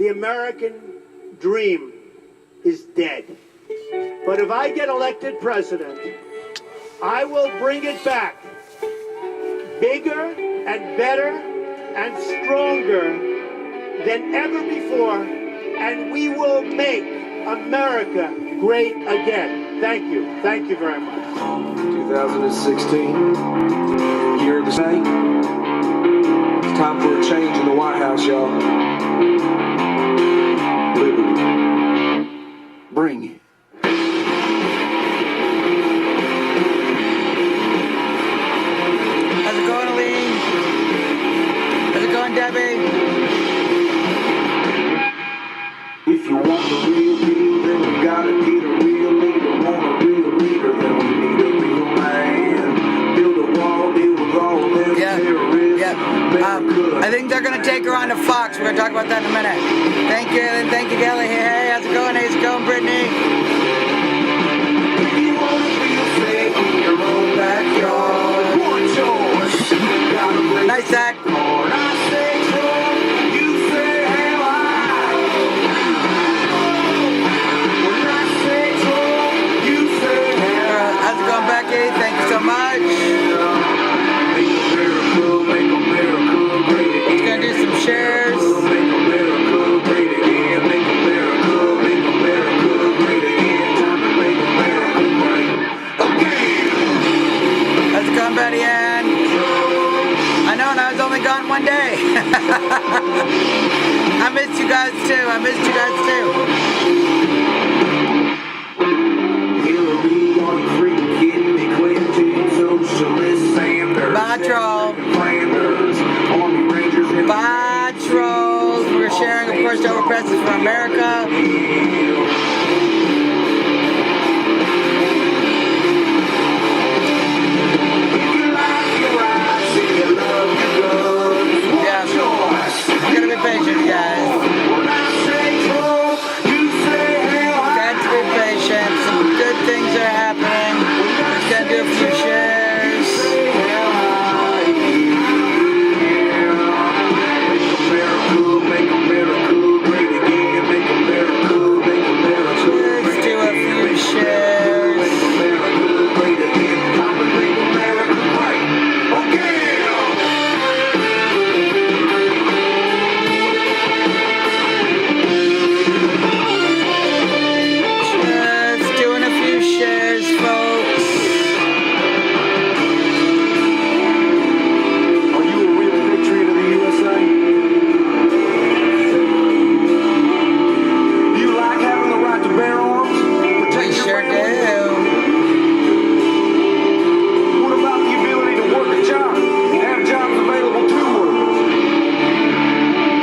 the American dream is dead. But if I get elected president, I will bring it back bigger and better and stronger than ever before, and we will make America great again. Thank you. Thank you very much. 2016, year of the snake. It's time for a change in the White House, y'all. Liberty. Bring it. How's it going, Aline? How's it going, Debbie? If you want the real deal, then we gotta get a real leader. Want a real leader, then we need a real man. Build a wall, deal with all them terrorists. Yeah. I think they're gonna take her on to Fox. We're gonna talk about that in a minute. Thank you, and thank you, Kelly. Hey, how's it going? How's it going, Brittany? If you want to feel safe in your own backyard, one choice. Gotta play Nice, Zach. hard. I say Trump, you say hell high. When I say Trump, you say hell high. How's it going, Becky? Thank you so much. Make America great again. Let's gonna do some shares. Make America great again. Make America great again. Time to make America great again. How's it going, Betty Ann? I know, and I was only gone one day. I missed you guys too. Hillary, are you freaking kidding me? Clinton, socialist, Sanders, Bye, troll. Flanders, Army Rangers, and Bye, trolls. We're sharing, of course, over presses for America. Yeah, I'm gonna be patient, guys. Got to be patient. Some good things are happening. We're gonna do a few shares. Let's do a few shares. Just doing a few shares, folks. Are you a real patriot of the USA? Do you like having the right to bear arms? We Protect your sure family? do. What about the ability to work a job? Have jobs available to workers?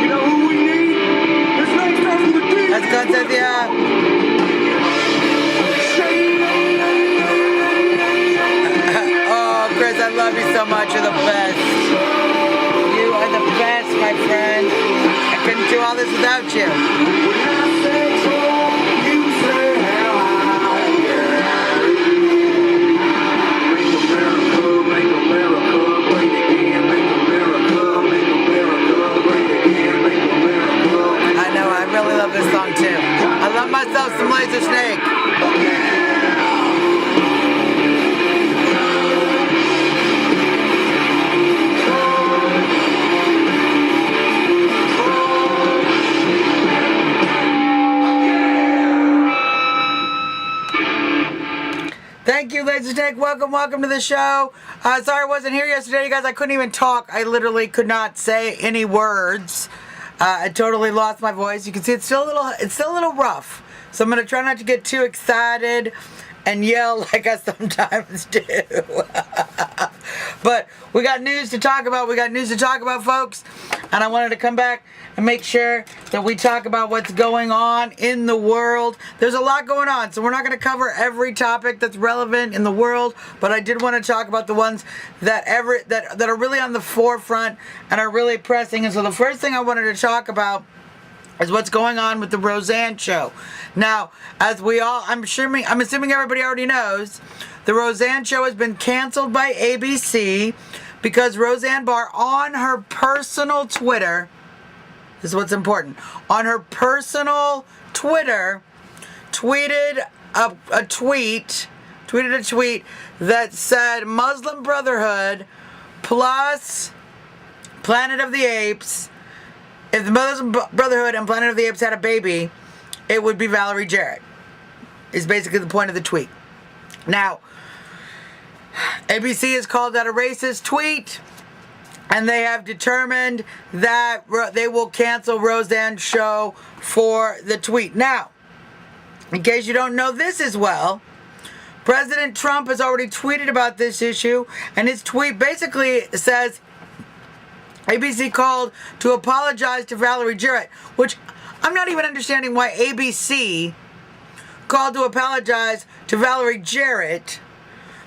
You know who we need? His name starts with a D. Let's go, Cynthia. Oh, Chris, I love you so much. You're the best. You are the best, my friend. I couldn't do all this without you. When I say Trump, you say hell high. Make America great again. Make America great again. Make America. I know, I really love this song too. I love myself some Laser Snake. Thank you, Laser Snake. Welcome to the show. Sorry I wasn't here yesterday, you guys. I couldn't even talk. I literally could not say any words. I totally lost my voice. You can see it's still a little rough. So I'm gonna try not to get too excited and yell like I sometimes do. But we got news to talk about. Folks. And I wanted to come back and make sure that we talk about what's going on in the world. There's a lot going on, so we're not going to cover every topic that's relevant in the world, but I did want to talk about the ones that are really on the forefront and are really pressing. And so the first thing I wanted to talk about is what's going on with the Roseanne show. Now, as I'm assuming everybody already knows, the Roseanne show has been canceled by ABC because Roseanne Barr on her personal Twitter This is what's important. On her personal Twitter, tweeted a tweet that said Muslim Brotherhood plus Planet of the Apes. If the Muslim Brotherhood and Planet of the Apes had a baby, it would be Valerie Jarrett. Is basically the point of the tweet. Now, ABC has called that a racist tweet, and they have determined that they will cancel Roseanne's show for the tweet. Now, in case you don't know this as well, President Trump has already tweeted about this issue, and his tweet basically says ABC called to apologize to Valerie Jarrett, which I'm not even understanding why ABC called to apologize to Valerie Jarrett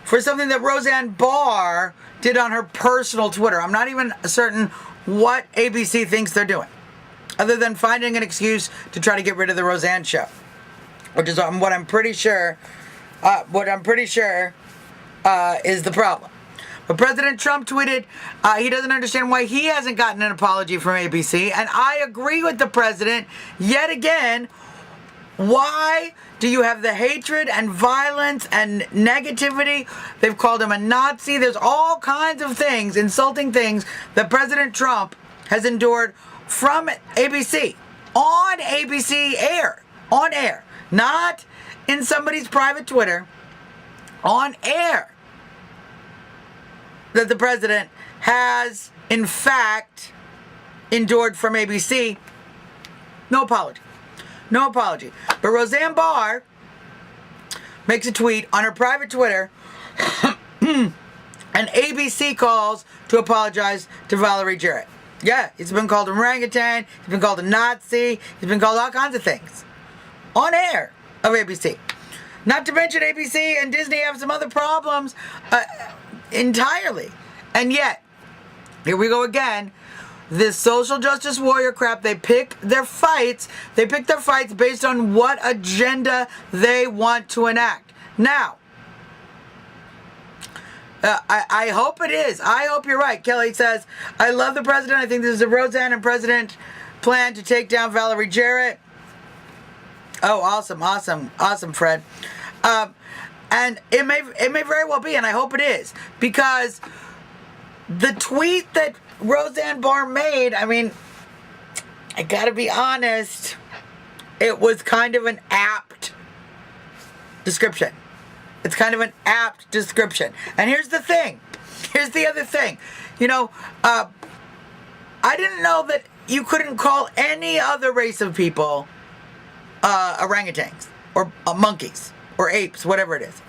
for something that Roseanne Barr did on her personal Twitter. I'm not even certain what ABC thinks they're doing, other than finding an excuse to try to get rid of the Roseanne show, which is what I'm pretty sure is the problem. But President Trump tweeted he doesn't understand why he hasn't gotten an apology from ABC, and I agree with the president yet again. Why do you have the hatred and violence and negativity? They've called him a Nazi. There's all kinds of things, insulting things, that President Trump has endured from ABC. On ABC air. On air. Not in somebody's private Twitter. On air. That the president has, in fact, endured from ABC. No apology. No apology. But Roseanne Barr makes a tweet on her private Twitter and ABC calls to apologize to Valerie Jarrett. Yeah, he's been called an orangutan, he's been called a Nazi, he's been called all kinds of things. On air of ABC. Not to mention ABC and Disney have some other problems entirely. And yet, here we go again. This social justice warrior crap, they pick their fights based on what agenda they want to enact. Now, I hope it is. I hope you're right. Kelly says, I love the president. I think this is a Roseanne and president plan to take down Valerie Jarrett. Oh, awesome, Fred. And it may very well be, and I hope it is, because the tweet that Roseanne Barr made, I mean, I gotta be honest, it was kind of an apt description. It's kind of an apt description. And here's the thing. Here's the other thing. You know, I didn't know that you couldn't call any other race of people orangutans or monkeys or apes, whatever it is.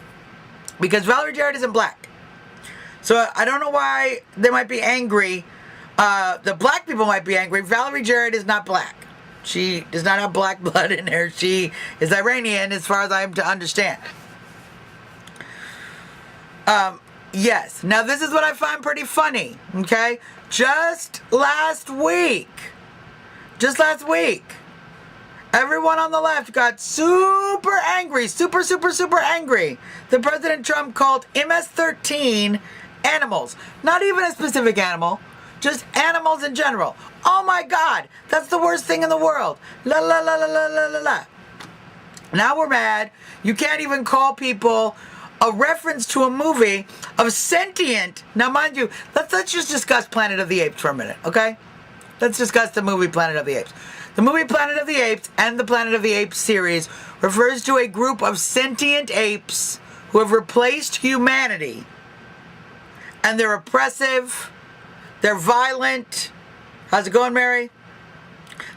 Because Valerie Jarrett isn't black. So I don't know why they might be angry. The black people might be angry. Valerie Jarrett is not black. She does not have black blood in her. She is Iranian as far as I am to understand. Yes. Now this is what I find pretty funny. Okay? Just last week, everyone on the left got super angry, super angry that President Trump called MS-13 animals. Not even a specific animal, just animals in general. Oh my God, that's the worst thing in the world. La la la la la la la la. Now we're mad. You can't even call people a reference to a movie of sentient. Now mind you, let's just discuss Planet of the Apes for a minute, okay? Let's discuss the movie Planet of the Apes. The movie Planet of the Apes and the Planet of the Apes series refers to a group of sentient apes who have replaced humanity. And they're oppressive. They're violent. How's it going, Mary?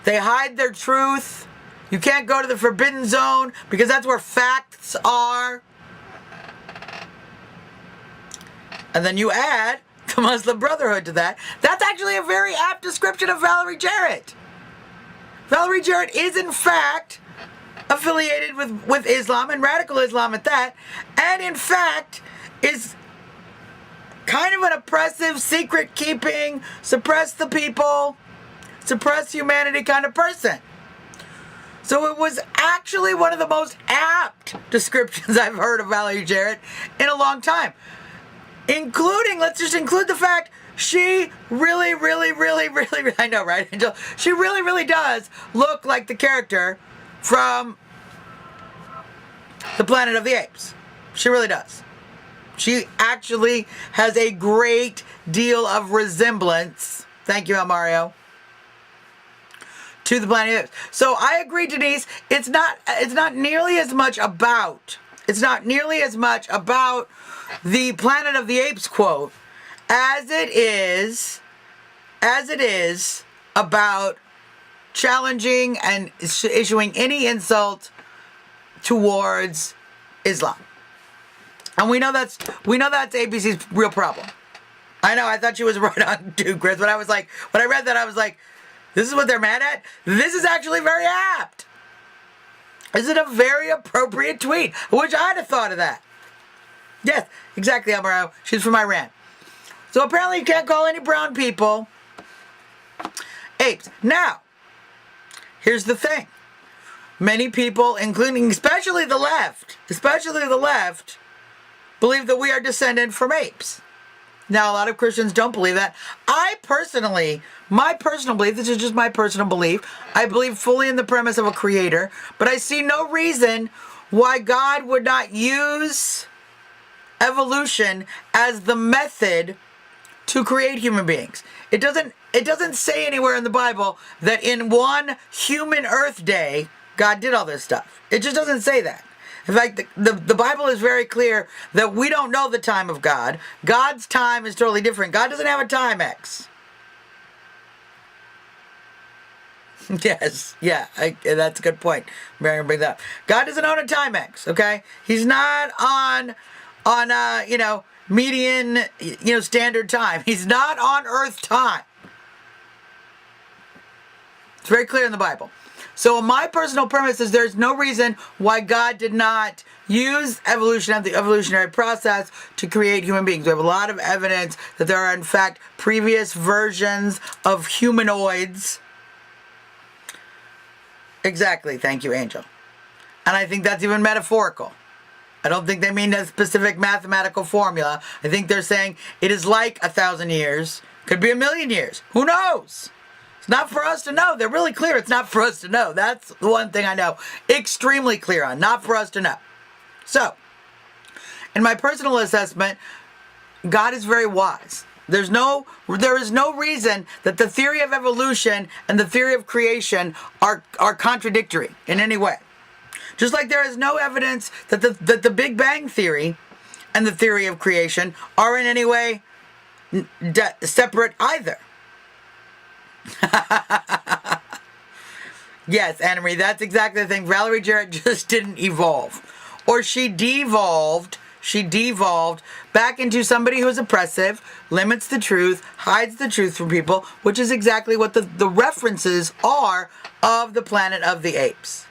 They hide their truth. You can't go to the forbidden zone because that's where facts are. And then you add the Muslim Brotherhood to that. That's actually a very apt description of Valerie Jarrett. Valerie Jarrett is, in fact, affiliated with Islam and radical Islam at that, and in fact is kind of an oppressive, secret-keeping, suppress the people, suppress humanity kind of person. So it was actually one of the most apt descriptions I've heard of Valerie Jarrett in a long time. Including, let's just include the fact, she really, I know, right, Angel? She really does look like the character from the Planet of the Apes. She really does. She actually has a great deal of resemblance. Thank you, El Mario. To the Planet of the Apes. So I agree, Denise. It's not nearly as much about the Planet of the Apes quote as it is about challenging and issuing any insult towards Islam. And we know that's ABC's real problem. I know, I thought she was right on too, Chris, but when I read that, I was like, this is what they're mad at? This is actually very apt. Is it a very appropriate tweet? I wish I'd have thought of that. Yes, exactly, Alvaro. She's from Iran. So apparently you can't call any brown people apes. Now, here's the thing. Many people, including especially the left, believe that we are descended from apes. Now, a lot of Christians don't believe that. My personal belief, this is just my personal belief, I believe fully in the premise of a creator, but I see no reason why God would not use evolution as the method to create human beings. It doesn't say anywhere in the Bible that in one human Earth day, God did all this stuff. It just doesn't say that. In fact, the Bible is very clear that we don't know the time of God. God's time is totally different. God doesn't have a time X. Yes, yeah, that's a good point. Mary, bring that up. God doesn't own a time X, okay? He's not on median, standard time. He's not on Earth time. It's very clear in the Bible. So my personal premise is there's no reason why God did not use evolution and the evolutionary process to create human beings. We have a lot of evidence that there are, in fact, previous versions of humanoids. Exactly. Thank you, Angel. And I think that's even metaphorical. I don't think they mean a specific mathematical formula. I think they're saying it is like 1,000 years. Could be 1,000,000 years. Who knows? It's not for us to know. They're really clear. It's not for us to know. That's the one thing I know extremely clear on. Not for us to know. So, in my personal assessment, God is very wise. There is no reason that the theory of evolution and the theory of creation are contradictory in any way. Just like there is no evidence that the Big Bang Theory and the theory of creation are in any way separate either. Yes, Anna Marie, that's exactly the thing. Valerie Jarrett just didn't evolve. Or she devolved back into somebody who's oppressive, limits the truth, hides the truth from people, which is exactly what the references are of the Planet of the Apes.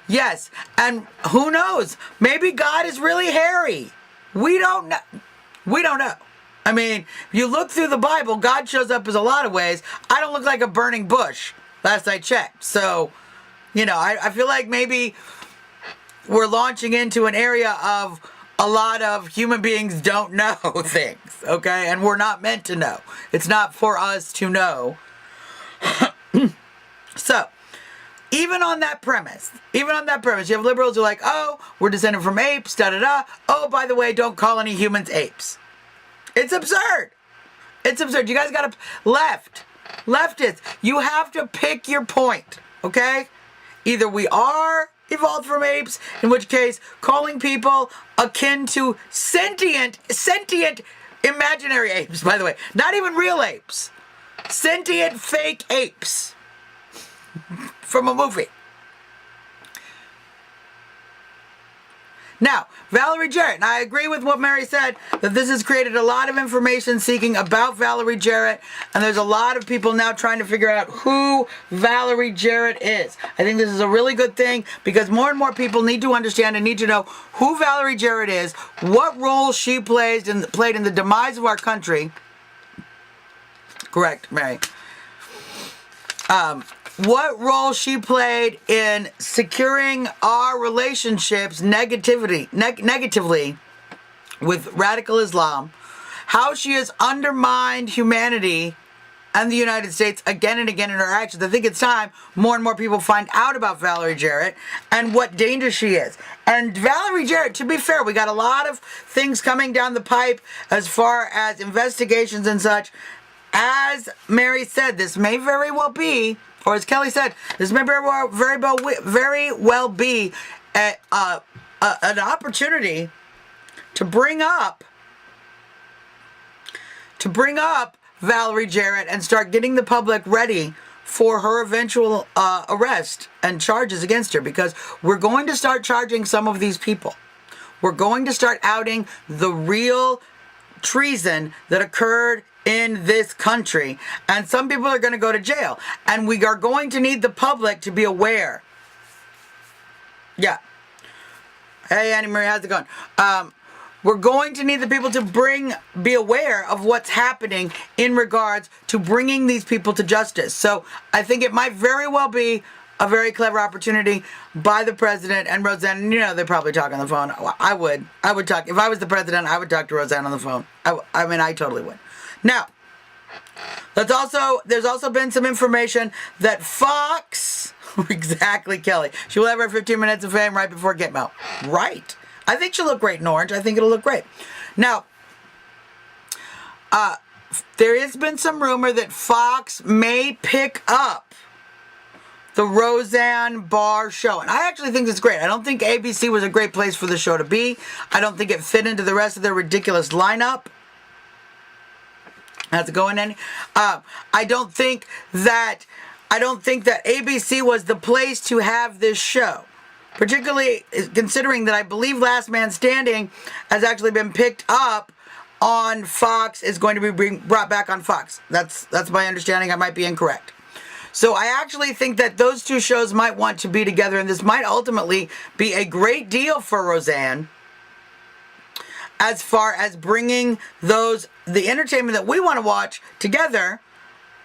Yes, and who knows? Maybe God is really hairy. We don't know. I mean, if you look through the Bible, God shows up as a lot of ways. I don't look like a burning bush, last I checked. So, I feel like maybe we're launching into an area of a lot of human beings don't know things, okay? And we're not meant to know. It's not for us to know. So, even on that premise, you have liberals who are like, oh, we're descended from apes, da-da-da. Oh, by the way, don't call any humans apes. It's absurd. It's absurd. You guys got to... Leftists, you have to pick your point, okay? Either we are evolved from apes, in which case calling people akin to sentient imaginary apes, by the way. Not even real apes. Sentient fake apes from a movie. Now, Valerie Jarrett, and I agree with what Mary said, that this has created a lot of information seeking about Valerie Jarrett, and there's a lot of people now trying to figure out who Valerie Jarrett is. I think this is a really good thing, because more and more people need to understand and need to know who Valerie Jarrett is, what role she played in the demise of our country. Correct, Mary. What role she played in securing our relationships negatively with radical Islam, how she has undermined humanity and the United States again and again in her actions. I think it's time more and more people find out about Valerie Jarrett and what danger she is. And Valerie Jarrett, to be fair, we got a lot of things coming down the pipe as far as investigations and such. As Mary said, this may very well be, or as Kelly said, this may very well be an opportunity to bring up Valerie Jarrett and start getting the public ready for her eventual arrest and charges against her, because we're going to start charging some of these people. We're going to start outing the real treason that occurred in this country, and some people are going to go to jail, and we are going to need the public to be aware. Yeah. Hey, Annie Marie, how's it going? We're going to need the people to be aware of what's happening in regards to bringing these people to justice. So I think it might very well be a very clever opportunity by the president and Roseanne. You know, they probably talk on the phone. I would talk. If I was the president, I would talk to Roseanne on the phone. I mean, I totally would. Now, there's also been some information that Fox, exactly, Kelly, she will have her 15 minutes of fame right before Gitmo. Right. I think she'll look great in orange. I think it'll look great. Now, there has been some rumor that Fox may pick up the Roseanne Barr show. And I actually think it's great. I don't think ABC was a great place for the show to be. I don't think it fit into the rest of their ridiculous lineup. How's it going, Annie? I don't think that ABC was the place to have this show. Particularly considering that I believe Last Man Standing has actually been picked up on Fox, is going to be brought back on Fox. That's my understanding. I might be incorrect. So I actually think that those two shows might want to be together, and this might ultimately be a great deal for Roseanne as far as bringing the entertainment that we want to watch together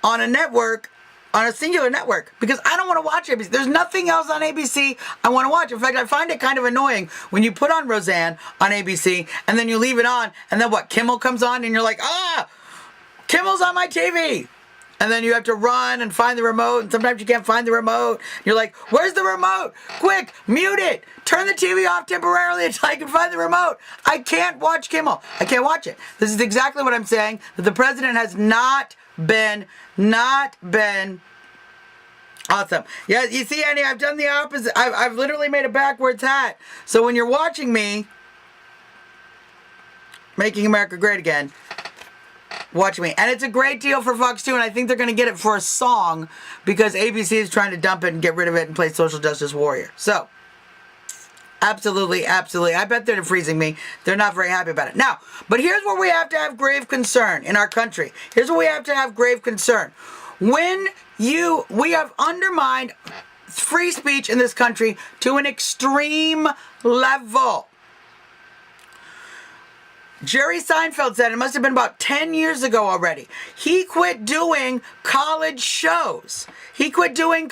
on a network, on a singular network, because I don't want to watch ABC. There's nothing else on ABC I want to watch. In fact, I find it kind of annoying when you put on Roseanne on ABC and then you leave it on, and then what, Kimmel comes on and you're like, Kimmel's on my TV. And then you have to run and find the remote, and sometimes you can't find the remote. You're like, where's the remote? Quick, mute it. Turn the TV off temporarily until I can find the remote. I can't watch Kimmel. I can't watch it. This is exactly what I'm saying, that the president has not been awesome. Yeah, you see, Annie, I've done the opposite. I've literally made a backwards hat. So when you're watching me, Making America Great Again, watch me. And it's a great deal for Fox too, and I think they're going to get it for a song because ABC is trying to dump it and get rid of it and play Social Justice Warrior. So, absolutely. I bet they're freezing me. They're not very happy about it. Now, but here's where we have to have grave concern in our country. Here's where we have to have grave concern. We have undermined free speech in this country to an extreme level. Jerry Seinfeld said, it must have been about 10 years ago already, he quit doing college shows. He quit going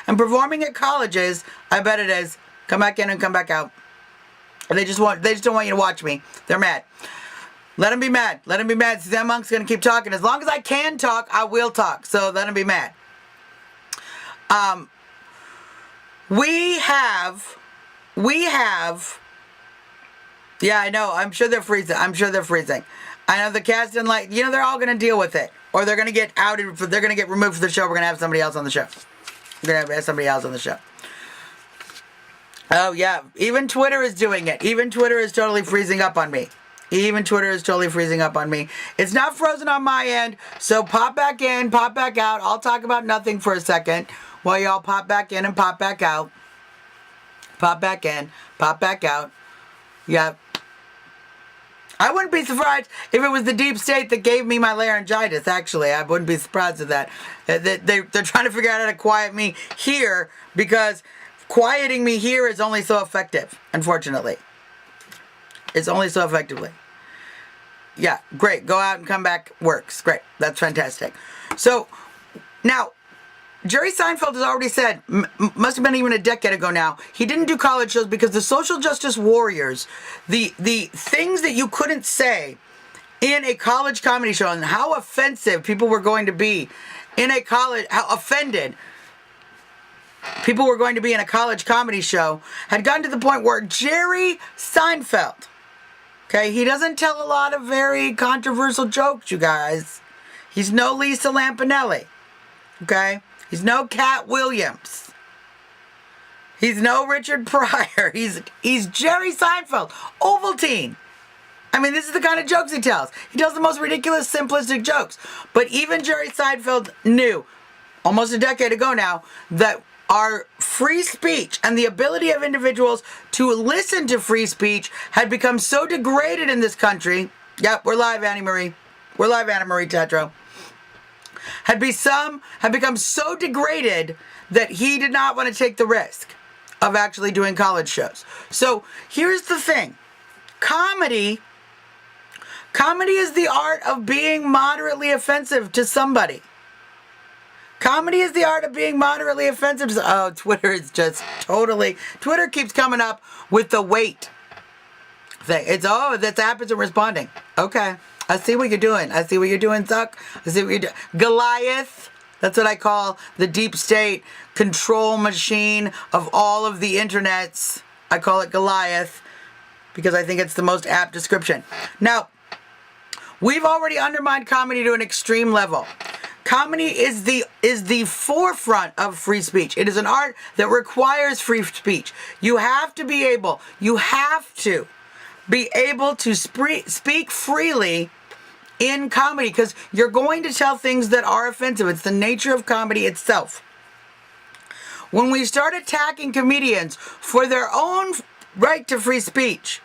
and performing at colleges. I bet it is. Come back in and come back out. They just don't want you to watch me. They're mad. Let them be mad. Suzzanne Monk's going to keep talking. As long as I can talk, I will talk. So let them be mad. We have Yeah, I know. I'm sure they're freezing. I know the cast and they're all going to deal with it. Or they're going to get outed. They're going to get removed from the show. We're going to have somebody else on the show. Oh, yeah. Even Twitter is doing it. Even Twitter is totally freezing up on me. It's not frozen on my end. So pop back in, pop back out. I'll talk about nothing for a second while y'all pop back in and pop back out. Pop back in, pop back out. Yeah. I wouldn't be surprised if it was the deep state that gave me my laryngitis, actually. I wouldn't be surprised at that. They're trying to figure out how to quiet me here because quieting me here is only so effective, unfortunately. It's only so effectively. Yeah, great. Go out and come back works. Great. That's fantastic. So, now, Jerry Seinfeld has already said, must have been even a decade ago now, he didn't do college shows because the social justice warriors, the things that you couldn't say in a college comedy show and how offensive people were going to be in a college, how offended people were going to be in a college comedy show, had gotten to the point where Jerry Seinfeld, okay, he doesn't tell a lot of very controversial jokes, you guys. He's no Lisa Lampanelli, okay? He's no Cat Williams. He's no Richard Pryor. He's Jerry Seinfeld, Ovaltine. I mean, this is the kind of jokes he tells. He tells the most ridiculous, simplistic jokes. But even Jerry Seinfeld knew, almost a decade ago now, that our free speech and the ability of individuals to listen to free speech had become so degraded in this country. Yep, we're live, Annie Marie. We're live, Anna Marie Tetro. Had become so degraded that he did not want to take the risk of actually doing college shows. So here's the thing. Comedy is the art of being moderately offensive to somebody. Comedy is the art of being moderately offensive to oh, Twitter is just totally... Twitter keeps coming up with the wait thing. It's, oh, that's happens and responding. Okay. I see what you're doing. I see what you're doing, Zuck. I see what you're doing. Goliath. That's what I call the deep state control machine of all of the internets. I call it Goliath because I think it's the most apt description. Now, we've already undermined comedy to an extreme level. Comedy is the forefront of free speech. It is an art that requires free speech. You have to be able to speak freely in comedy because you're going to tell things that are offensive. It's the nature of comedy itself. When we start attacking comedians for their own right to free speech,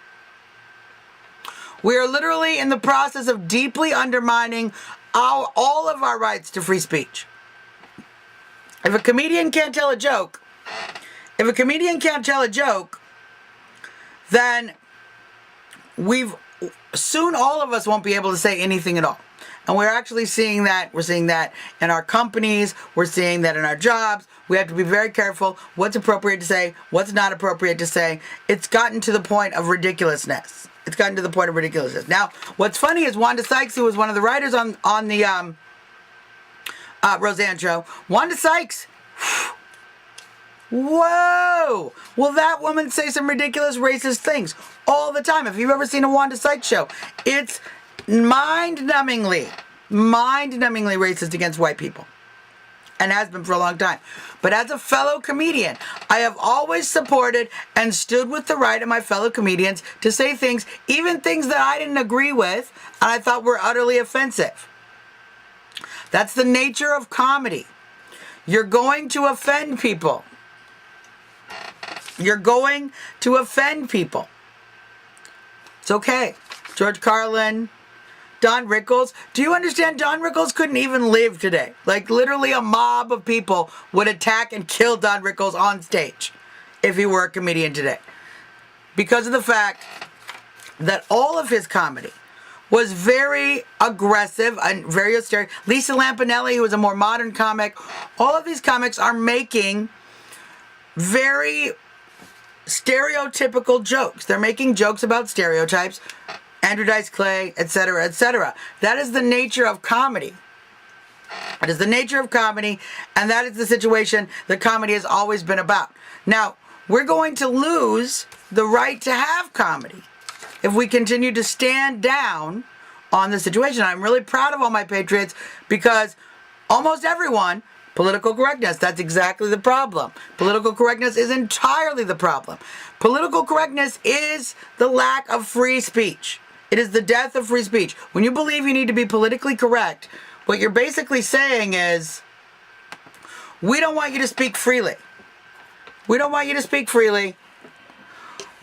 we are literally in the process of deeply undermining all of our rights to free speech. If a comedian can't tell a joke, then soon all of us won't be able to say anything at all. And we're actually seeing that. We're seeing that in our companies. We're seeing that in our jobs. We have to be very careful what's appropriate to say, what's not appropriate to say. It's gotten to the point of ridiculousness. Now, what's funny is Wanda Sykes, who was one of the writers on the Roseanne show, Wanda Sykes, whoa! Will that woman say some ridiculous racist things all the time? If you've ever seen a Wanda Sykes show, it's mind-numbingly racist against white people. And has been for a long time. But as a fellow comedian, I have always supported and stood with the right of my fellow comedians to say things, even things that I didn't agree with and I thought were utterly offensive. That's the nature of comedy. You're going to offend people. It's okay. George Carlin, Don Rickles. Do you understand Don Rickles couldn't even live today? Like literally a mob of people would attack and kill Don Rickles on stage if he were a comedian today. Because of the fact that all of his comedy was very aggressive and very austere. Lisa Lampanelli, who was a more modern comic, all of these comics are making very stereotypical jokes. They're making jokes about stereotypes, Andrew Dice Clay, etc., etc. That is the nature of comedy. It is the nature of comedy, and that is the situation that comedy has always been about. Now, we're going to lose the right to have comedy if we continue to stand down on the situation. I'm really proud of all my patriots because almost everyone, political correctness, that's exactly the problem. Political correctness is entirely the problem. Political correctness is the lack of free speech. It is the death of free speech. When you believe you need to be politically correct, what you're basically saying is, we don't want you to speak freely. We don't want you to speak freely.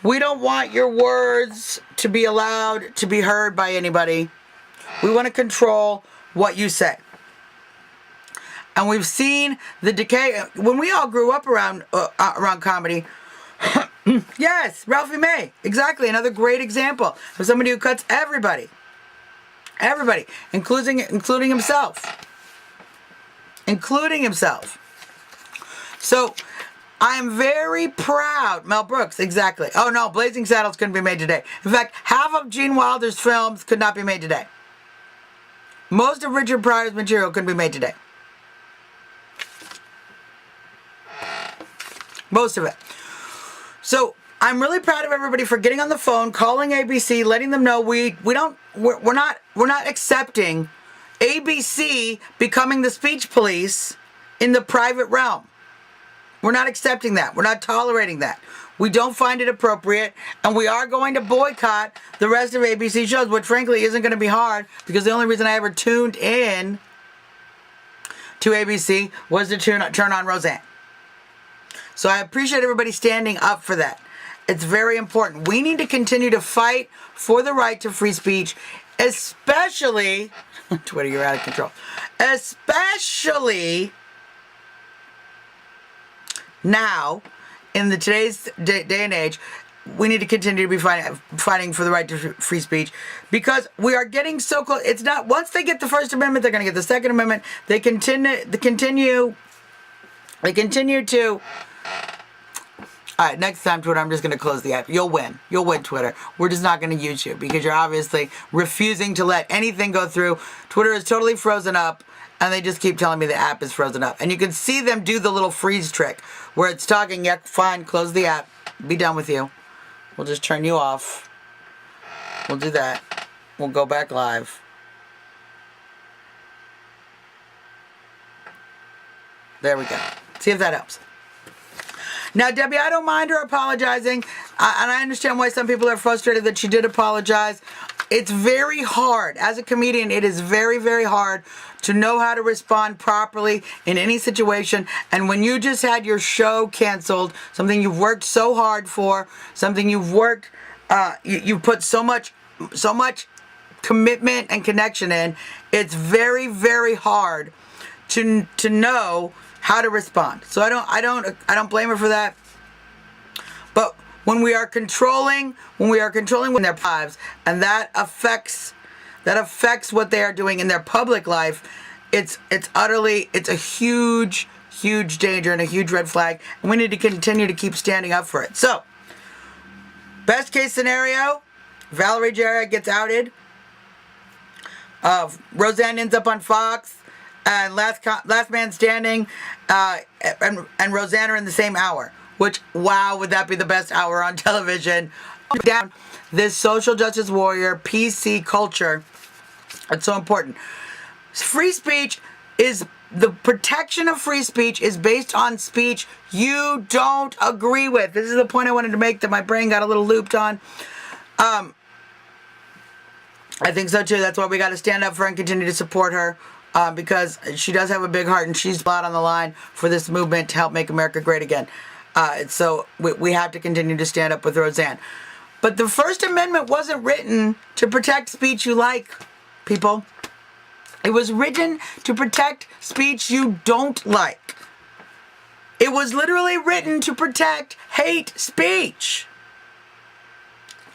We don't want your words to be allowed to be heard by anybody. We want to control what you say. And we've seen the decay. When we all grew up around comedy, yes, Ralphie May, exactly, another great example of somebody who cuts everybody, including himself. So I am very proud. Mel Brooks, exactly. Oh no, Blazing Saddles couldn't be made today. In fact, half of Gene Wilder's films could not be made today. Most of Richard Pryor's material couldn't be made today. Most of it. So I'm really proud of everybody for getting on the phone, calling ABC, letting them know we're not accepting ABC becoming the speech police in the private realm. We're not accepting that. We're not tolerating that. We don't find it appropriate, and we are going to boycott the rest of ABC shows, which frankly isn't going to be hard because the only reason I ever tuned in to ABC was to turn on Roseanne. So I appreciate everybody standing up for that. It's very important. We need to continue to fight for the right to free speech, especially, Twitter, you're out of control, especially now, in today's day and age, we need to continue to be fighting for the right to free speech because we are getting so close. It's not, once they get the First Amendment, they're going to get the Second Amendment. They continue to. All right, next time, Twitter, I'm just going to close the app. You'll win. You'll win, Twitter. We're just not going to use you because you're obviously refusing to let anything go through. Twitter is totally frozen up, and they just keep telling me the app is frozen up. And you can see them do the little freeze trick where it's talking, yeah, fine, close the app. Be done with you. We'll just turn you off. We'll do that. We'll go back live. There we go. See if that helps. Now, Debbie, I don't mind her apologizing, and I understand why some people are frustrated that she did apologize. It's very hard. As a comedian, it is very, very hard to know how to respond properly in any situation. And when you just had your show canceled, something you've worked so hard for, something you've worked, you put so much commitment and connection in, it's very, very hard to know how to respond. So I don't blame her for that. But when we are controlling their lives, and that affects what they are doing in their public life, it's a huge danger and a huge red flag, and we need to continue to keep standing up for it. So, best case scenario, Valerie Jarrett gets outed. Roseanne ends up on Fox. And Last Man Standing and Roseanne are in the same hour. Which, wow, would that be the best hour on television? Down this social justice warrior, PC culture. It's so important. Free speech is, the protection of free speech is based on speech you don't agree with. This is the point I wanted to make that my brain got a little looped on. I think so too. That's why we got to stand up for her and continue to support her. Because she does have a big heart and she's a lot on the line for this movement to help make America great again. So we have to continue to stand up with Roseanne. But the First Amendment wasn't written to protect speech you like, people. It was written to protect speech you don't like. It was literally written to protect hate speech.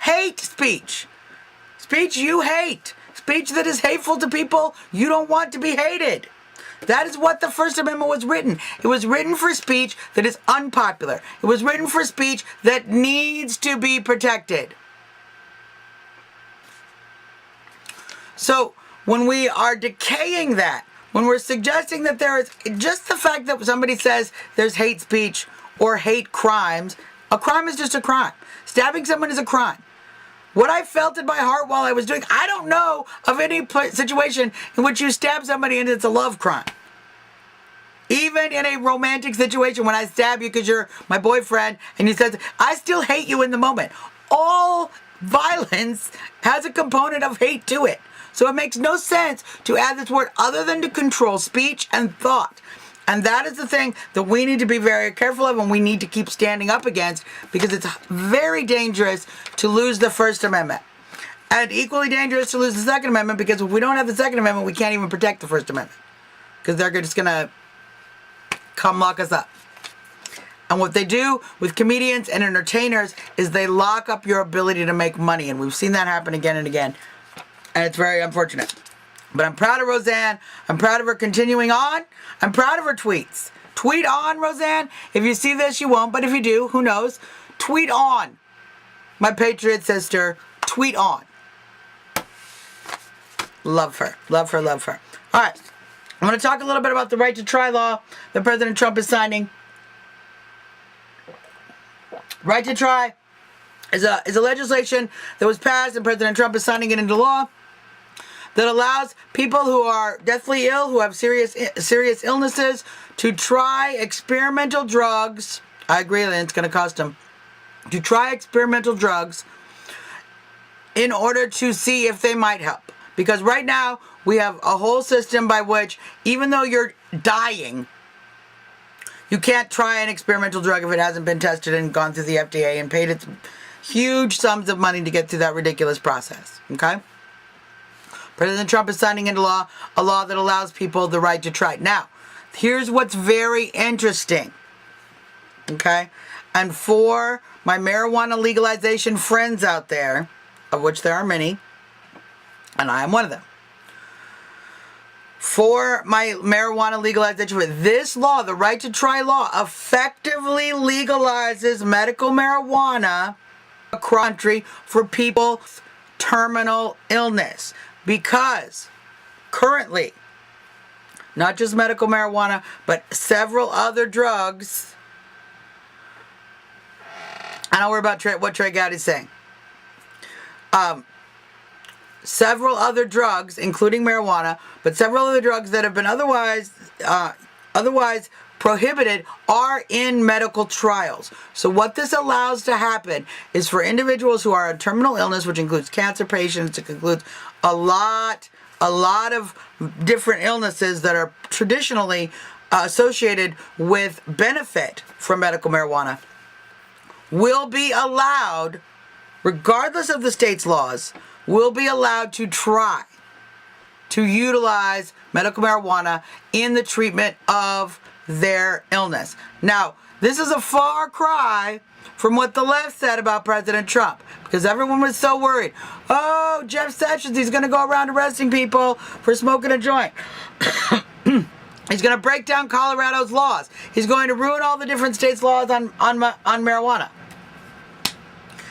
Hate speech. Speech you hate. Speech that is hateful to people you don't want to be hated. That is what the First Amendment was written. It was written for speech that is unpopular. It was written for speech that needs to be protected. So when we are decaying that, when we're suggesting that there is just the fact that somebody says there's hate speech or hate crimes, a crime is just a crime. Stabbing someone is a crime. What I felt in my heart while I was doing, I don't know of any situation in which you stab somebody and it's a love crime. Even in a romantic situation, when I stab you because you're my boyfriend and you said, I still hate you in the moment. All violence has a component of hate to it. So it makes no sense to add this word other than to control speech and thought. And that is the thing that we need to be very careful of and we need to keep standing up against because it's very dangerous to lose the First Amendment. And equally dangerous to lose the Second Amendment because if we don't have the Second Amendment, we can't even protect the First Amendment. Because they're just going to come lock us up. And what they do with comedians and entertainers is they lock up your ability to make money. And we've seen that happen again and again. And it's very unfortunate. But I'm proud of Roseanne. I'm proud of her continuing on. I'm proud of her tweets. Tweet on, Roseanne. If you see this, you won't, but if you do, who knows? Tweet on. My patriot sister, tweet on. Love her. Love her, love her. All right. I'm going to talk a little bit about the right to try law that President Trump is signing. Right to try is a legislation that was passed, and President Trump is signing it into law, that allows people who are deathly ill, who have serious illnesses, to try experimental drugs. I agree that it's going to cost them. To try experimental drugs in order to see if they might help. Because right now, we have a whole system by which, even though you're dying, you can't try an experimental drug if it hasn't been tested and gone through the FDA and paid its huge sums of money to get through that ridiculous process. Okay? President Trump is signing into law a law that allows people the right to try. Now, here's what's very interesting. Okay? And for my marijuana legalization friends out there, of which there are many, and I am one of them. For my marijuana legalization, this law, the right to try law, effectively legalizes medical marijuana across the country for people with terminal illness. Because currently, not just medical marijuana, but several other drugs. I don't worry about what Trey Gowdy's saying. Several other drugs, including marijuana, but several other drugs that have been otherwise prohibited are in medical trials. So what this allows to happen is for individuals who are a terminal illness, which includes cancer patients, it includes a lot of different illnesses that are traditionally associated with benefit from medical marijuana, will be allowed, regardless of the state's laws, will be allowed to try to utilize medical marijuana in the treatment of their illness. Now, this is a far cry from what the left said about President Trump, because everyone was so worried. Oh, Jeff Sessions, he's going to go around arresting people for smoking a joint. He's going to break down Colorado's laws. He's going to ruin all the different states' laws on marijuana.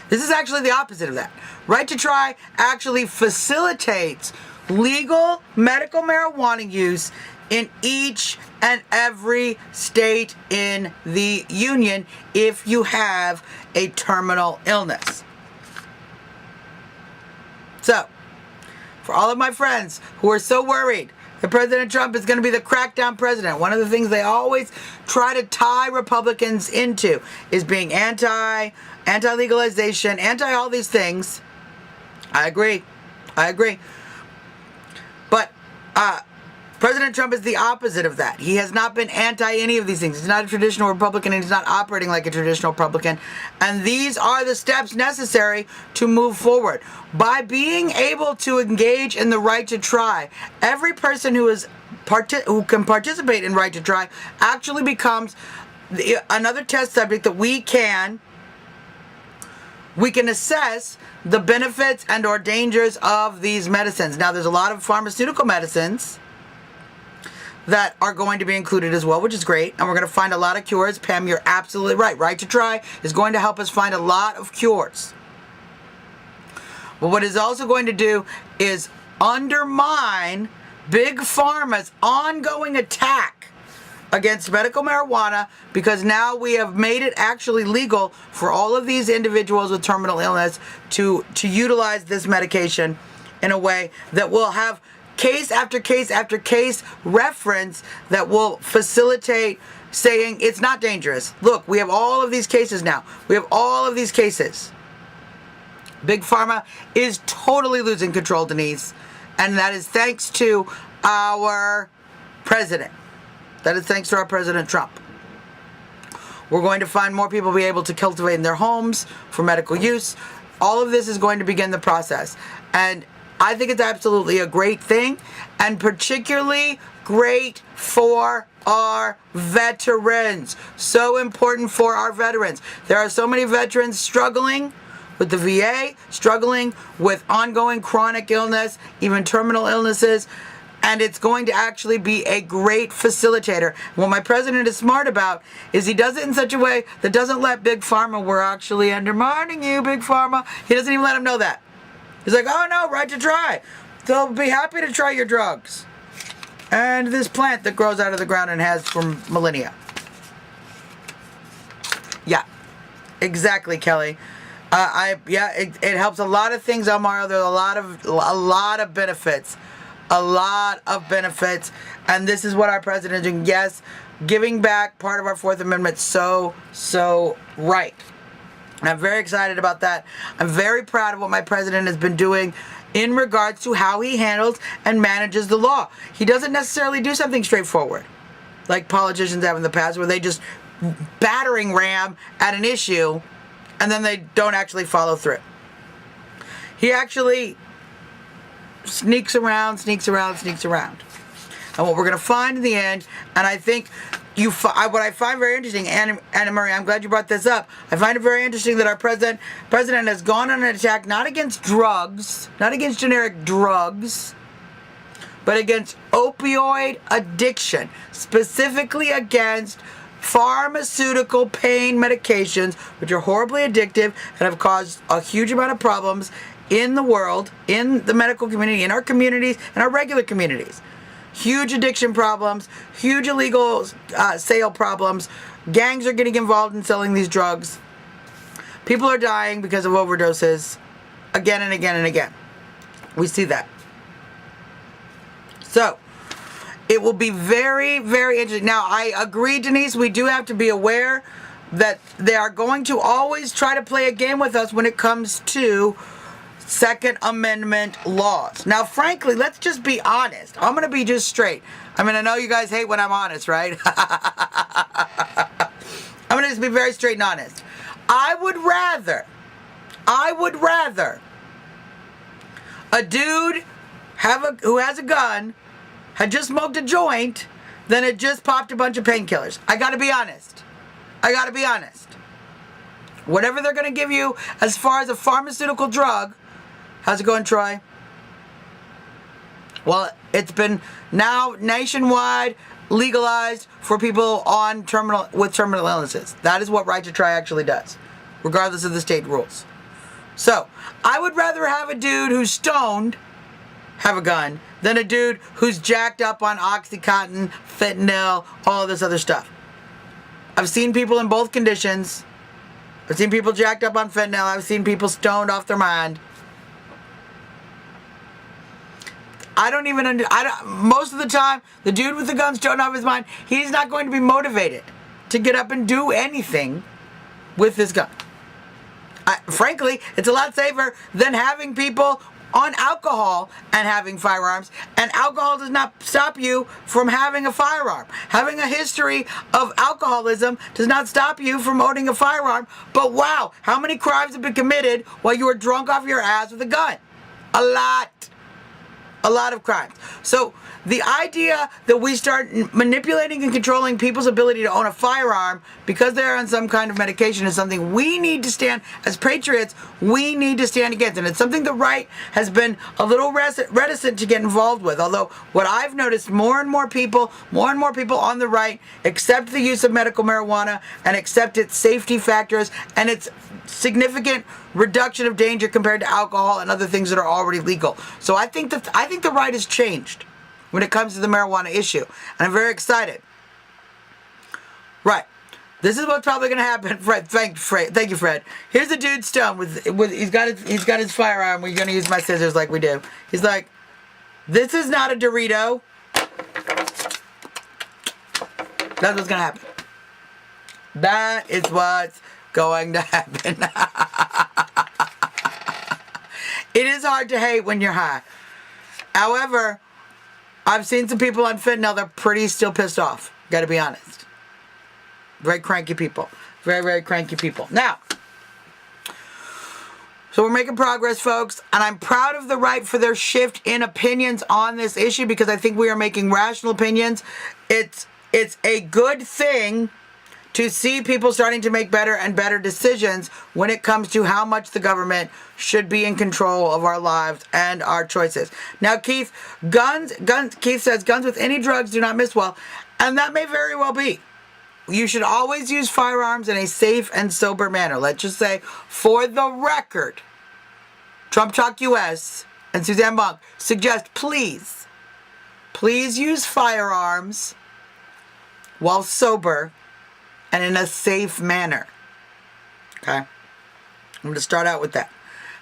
This is actually the opposite of that. Right to try actually facilitates legal medical marijuana use in each and every state in the union if you have a terminal illness. So, for all of my friends who are so worried that President Trump is going to be the crackdown president, one of the things they always try to tie Republicans into is being anti-legalization, anti all these things. I agree. But President Trump is the opposite of that. He has not been anti any of these things. He's not a traditional Republican, and he's not operating like a traditional Republican. And these are the steps necessary to move forward. By being able to engage in the right to try, every person who can participate in right to try actually becomes another test subject that we can assess the benefits and or dangers of these medicines. Now, there's a lot of pharmaceutical medicines that are going to be included as well, which is great. And we're going to find a lot of cures. Pam, you're absolutely right. Right to try is going to help us find a lot of cures. But what it's also going to do is undermine Big Pharma's ongoing attack against medical marijuana, because now we have made it actually legal for all of these individuals with terminal illness to utilize this medication in a way that will have case after case after case reference that will facilitate saying it's not dangerous. Look, we have all of these cases now. We have all of these cases. Big Pharma is totally losing control, Denise, and that is thanks to our president. That is thanks to our President Trump. We're going to find more people be able to cultivate in their homes for medical use. All of this is going to begin the process. And I think it's absolutely a great thing, and particularly great for our veterans. So important for our veterans. There are so many veterans struggling with the VA, struggling with ongoing chronic illness, even terminal illnesses. and it's going to actually be a great facilitator. What my president is smart about is he does it in such a way that doesn't let Big Pharma, we're actually undermining you, Big Pharma. He doesn't even let them know that. He's like, oh no, right to try. They'll be happy to try your drugs. And this plant that grows out of the ground and has for millennia. Yeah, exactly, Kelly. It helps a lot of things, Elmaro. There's a lot of benefits. A lot of benefits. And this is what our president is doing. Yes, giving back part of our Fourth Amendment. So right. And I'm very excited about that. I'm very proud of what my president has been doing in regards to how he handles and manages the law. He doesn't necessarily do something straightforward like politicians have in the past, where they just battering ram at an issue and then they don't actually follow through. He actually sneaks around. And what we're going to find in the end, and I think what I find very interesting, Anna Marie, I'm glad you brought this up. I find it very interesting that our president has gone on an attack not against drugs, not against generic drugs, but against opioid addiction, specifically against pharmaceutical pain medications, which are horribly addictive and have caused a huge amount of problems in the world, in the medical community, in our communities, in our regular communities. Huge addiction problems, huge illegal sale problems. Gangs are getting involved in selling these drugs. People are dying because of overdoses again and again and again. We see that. So, it will be very, very interesting. Now, I agree, Denise, we do have to be aware that they are going to always try to play a game with us when it comes to Second Amendment laws. Now, frankly, let's just be honest. I'm going to be just straight. I mean, I know you guys hate when I'm honest, right? I'm going to just be very straight and honest. I would rather a dude who has a gun had just smoked a joint than had just popped a bunch of painkillers. I got to be honest. Whatever they're going to give you as far as a pharmaceutical drug. How's it going, Troy? Well, it's been now nationwide legalized for people with terminal illnesses. That is what Right to Try actually does, regardless of the state rules. So, I would rather have a dude who's stoned have a gun than a dude who's jacked up on Oxycontin, fentanyl, all of this other stuff. I've seen people in both conditions. I've seen people jacked up on fentanyl. I've seen people stoned off their mind. Most of the time, the dude with the gun stoned off his mind, he's not going to be motivated to get up and do anything with his gun. Frankly, it's a lot safer than having people on alcohol and having firearms. And alcohol does not stop you from having a firearm. Having a history of alcoholism does not stop you from owning a firearm. But wow, how many crimes have been committed while you were drunk off your ass with a gun? A lot of crimes. So the idea that we start manipulating and controlling people's ability to own a firearm because they're on some kind of medication is something we need to stand, as patriots, we need to stand against. And it's something the right has been a little reticent to get involved with. Although what I've noticed, more and more people on the right accept the use of medical marijuana and accept its safety factors and its significant reduction of danger compared to alcohol and other things that are already legal. So I think the right has changed when it comes to the marijuana issue, and I'm very excited. Right, this is what's probably going to happen. Fred, thank you, Fred. Here's a dude stoned with he's got his firearm. We're going to use my scissors like we do. He's like, this is not a Dorito. That's what's going to happen. That is what's going to happen. It is hard to hate when you're high. However, I've seen some people on fentanyl, they're pretty still pissed off. Gotta be honest. Very cranky people. Very, very cranky people. Now, so we're making progress, folks, and I'm proud of the right for their shift in opinions on this issue because I think we are making rational opinions. It's a good thing to see people starting to make better and better decisions when it comes to how much the government should be in control of our lives and our choices. Now, Keith, Keith says guns with any drugs do not miss well, and that may very well be. You should always use firearms in a safe and sober manner. Let's just say, for the record, Trump Talk US and Suzzanne Monk suggest please use firearms while sober and in a safe manner. Okay? I'm going to start out with that.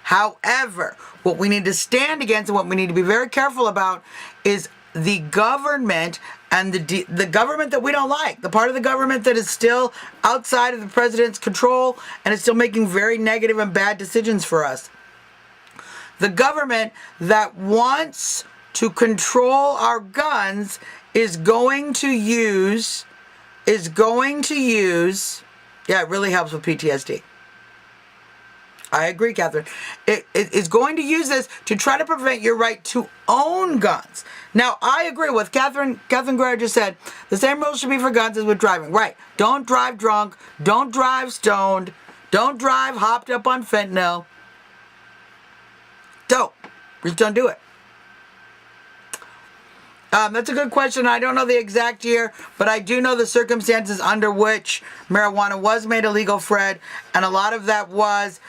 However, what we need to stand against and what we need to be very careful about is the government and the government that we don't like, the part of the government that is still outside of the president's control and is still making very negative and bad decisions for us. The government that wants to control our guns is going to use, yeah, it really helps with PTSD. I agree, Catherine. It is going to use this to try to prevent your right to own guns. Now, I agree with Catherine Guerra just said, the same rules should be for guns as with driving. Right. Don't drive drunk. Don't drive stoned. Don't drive hopped up on fentanyl. Just don't do it. That's a good question. I don't know the exact year, but I do know the circumstances under which marijuana was made illegal, Fred, and a lot of that was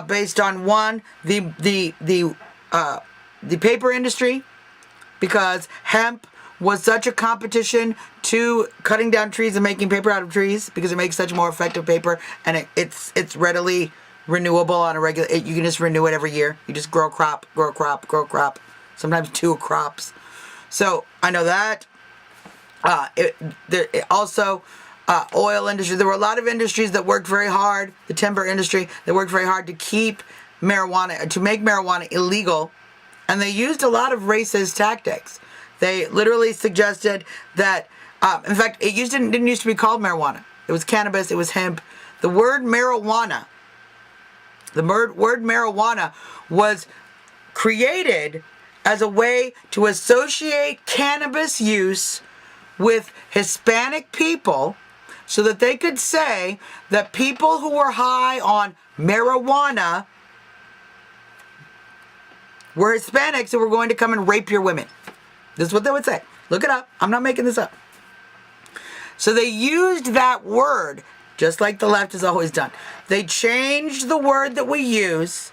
based on one, the paper industry, because hemp was such a competition to cutting down trees and making paper out of trees because it makes such more effective paper, and it's readily renewable on a regular. You can just renew it every year. You just grow crop. Sometimes 2 crops. So I know that. Also, oil industry. There were a lot of industries that worked very hard. The timber industry that worked very hard to keep marijuana, to make marijuana illegal, and they used a lot of racist tactics. They literally suggested that. In fact, it didn't used to be called marijuana. It was cannabis. It was hemp. The word marijuana. The word marijuana was created as a way to associate cannabis use with Hispanic people so that they could say that people who were high on marijuana were Hispanics who were going to come and rape your women. This is what they would say. Look it up. I'm not making this up. So they used that word just like the left has always done. They changed the word that we use.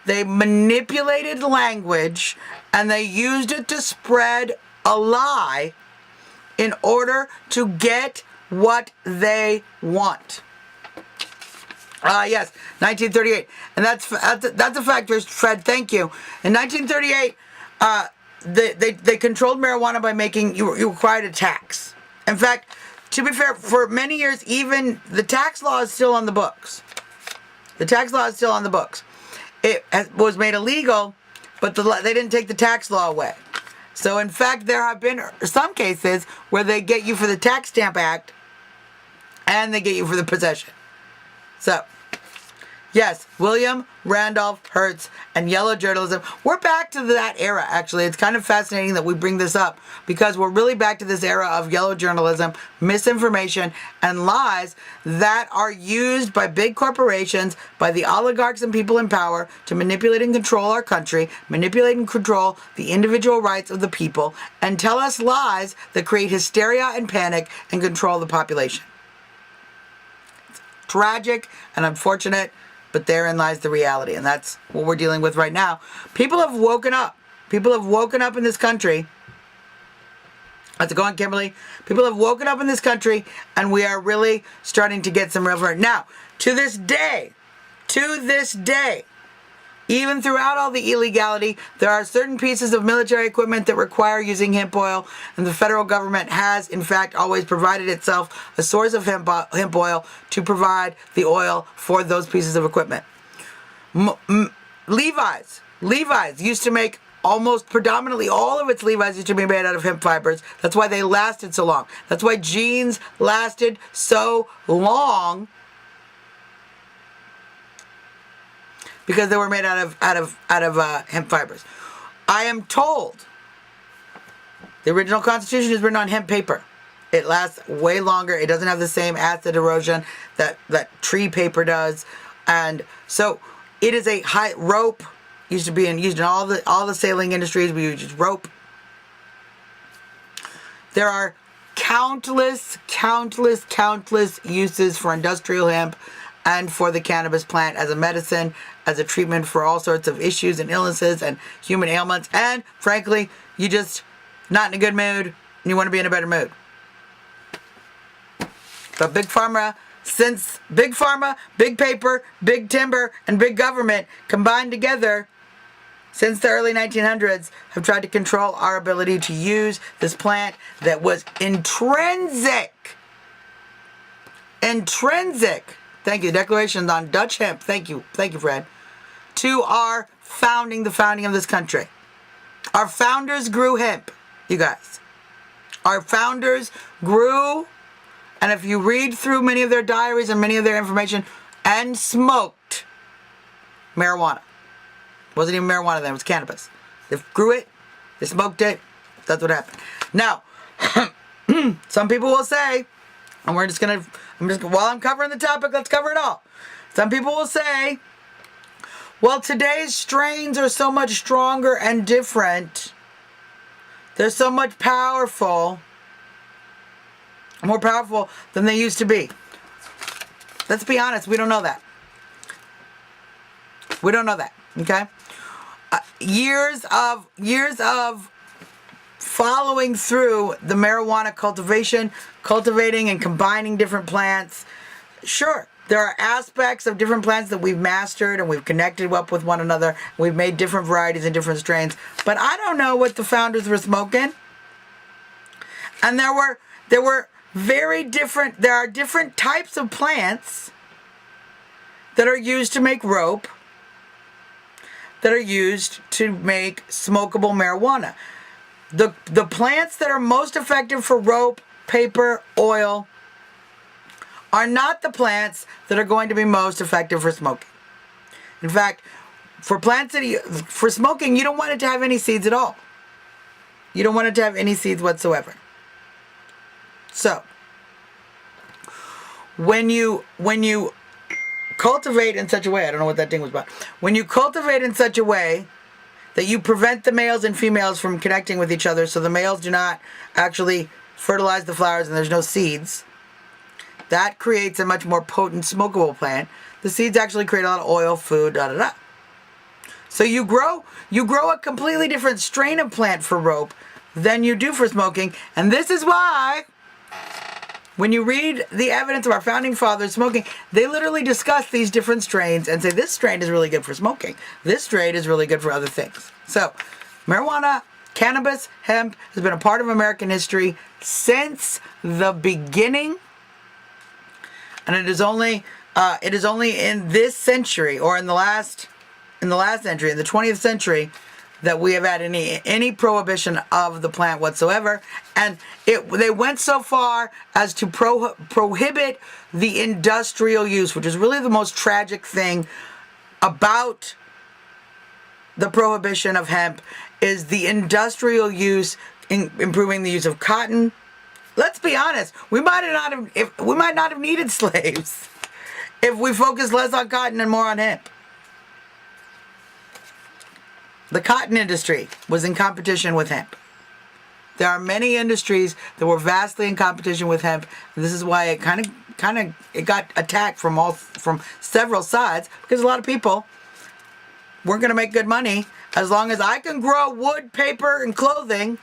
They manipulated language, and they used it to spread a lie in order to get what they want. Yes, 1938. And that's a fact, Fred. Thank you. In 1938, they controlled marijuana by making you required a tax. In fact, to be fair, for many years, even the tax law is still on the books. The tax law is still on the books. It was made illegal, but they didn't take the tax law away. So, in fact, there have been some cases where they get you for the Tax Stamp Act and they get you for the possession. So, yes, William Randolph Hearst and yellow journalism. We're back to that era, actually. It's kind of fascinating that we bring this up because we're really back to this era of yellow journalism, misinformation, and lies that are used by big corporations, by the oligarchs and people in power to manipulate and control our country, manipulate and control the individual rights of the people, and tell us lies that create hysteria and panic and control the population. It's tragic and unfortunate, but therein lies the reality, and that's what we're dealing with right now. People have woken up. People have woken up in this country. How's it going, Kimberly? People have woken up in this country, and we are really starting to get some real. Now, to this day, even throughout all the illegality, there are certain pieces of military equipment that require using hemp oil, and the federal government has, in fact, always provided itself a source of hemp oil to provide the oil for those pieces of equipment. Levi's used to make almost predominantly all of its Levi's used to be made out of hemp fibers. That's why they lasted so long. That's why jeans lasted so long. Because they were made out of hemp fibers. I am told the original Constitution is written on hemp paper. It lasts way longer. It doesn't have the same acid erosion that tree paper does. And so it is a high rope. Used to be used in all the sailing industries. We use rope. There are countless uses for industrial hemp and for the cannabis plant as a medicine, as a treatment for all sorts of issues and illnesses and human ailments. And frankly, you just not in a good mood and you want to be in a better mood. But Big Pharma, Big Paper, Big Timber, and Big Government combined together since the early 1900s have tried to control our ability to use this plant that was intrinsic. Thank you. Declarations on Dutch hemp. Thank you, Fred. To the founding of this country. Our founders grew hemp, you guys. Our founders grew, and if you read through many of their diaries and many of their information, and smoked marijuana. It wasn't even marijuana then, it was cannabis. They grew it, they smoked it, that's what happened. Now, some people will say, and while I'm covering the topic, let's cover it all. Some people will say, well, today's strains are so much stronger and different. They're so much more powerful than they used to be. Let's be honest, we don't know that. We don't know that, okay? Years of following through the marijuana cultivating and combining different plants. Sure, there are aspects of different plants that we've mastered and we've connected up with one another. We've made different varieties and different strains. But I don't know what the founders were smoking. And there were very different, there are different types of plants that are used to make rope, that are used to make smokable marijuana. The plants that are most effective for rope, paper, oil are not the plants that are going to be most effective for smoking. In fact, for smoking, you don't want it to have any seeds at all. You don't want it to have any seeds whatsoever. So, when you cultivate in such a way, I don't know what that thing was about. When you cultivate in such a way that you prevent the males and females from connecting with each other, so the males do not actually fertilize the flowers and there's no seeds, that creates a much more potent smokable plant. The seeds actually create a lot of oil, food, So you grow a completely different strain of plant for rope than you do for smoking, and this is why when you read the evidence of our founding fathers smoking, they literally discuss these different strains and say this strain is really good for smoking. This strain is really good for other things. So, marijuana, cannabis, hemp has been a part of American history since the beginning. And it is only in this century, or in the last century, in the 20th century, that we have had any prohibition of the plant whatsoever. And they went so far as to prohibit the industrial use, which is really the most tragic thing about the prohibition of hemp, is the industrial use, improving the use of cotton. Let's be honest, we might not have needed slaves if we focused less on cotton and more on hemp. The cotton industry was in competition with hemp. There are many industries that were vastly in competition with hemp, and this is why it it got attacked from several sides, because a lot of people weren't going to make good money as long as I can grow wood, paper, and clothing.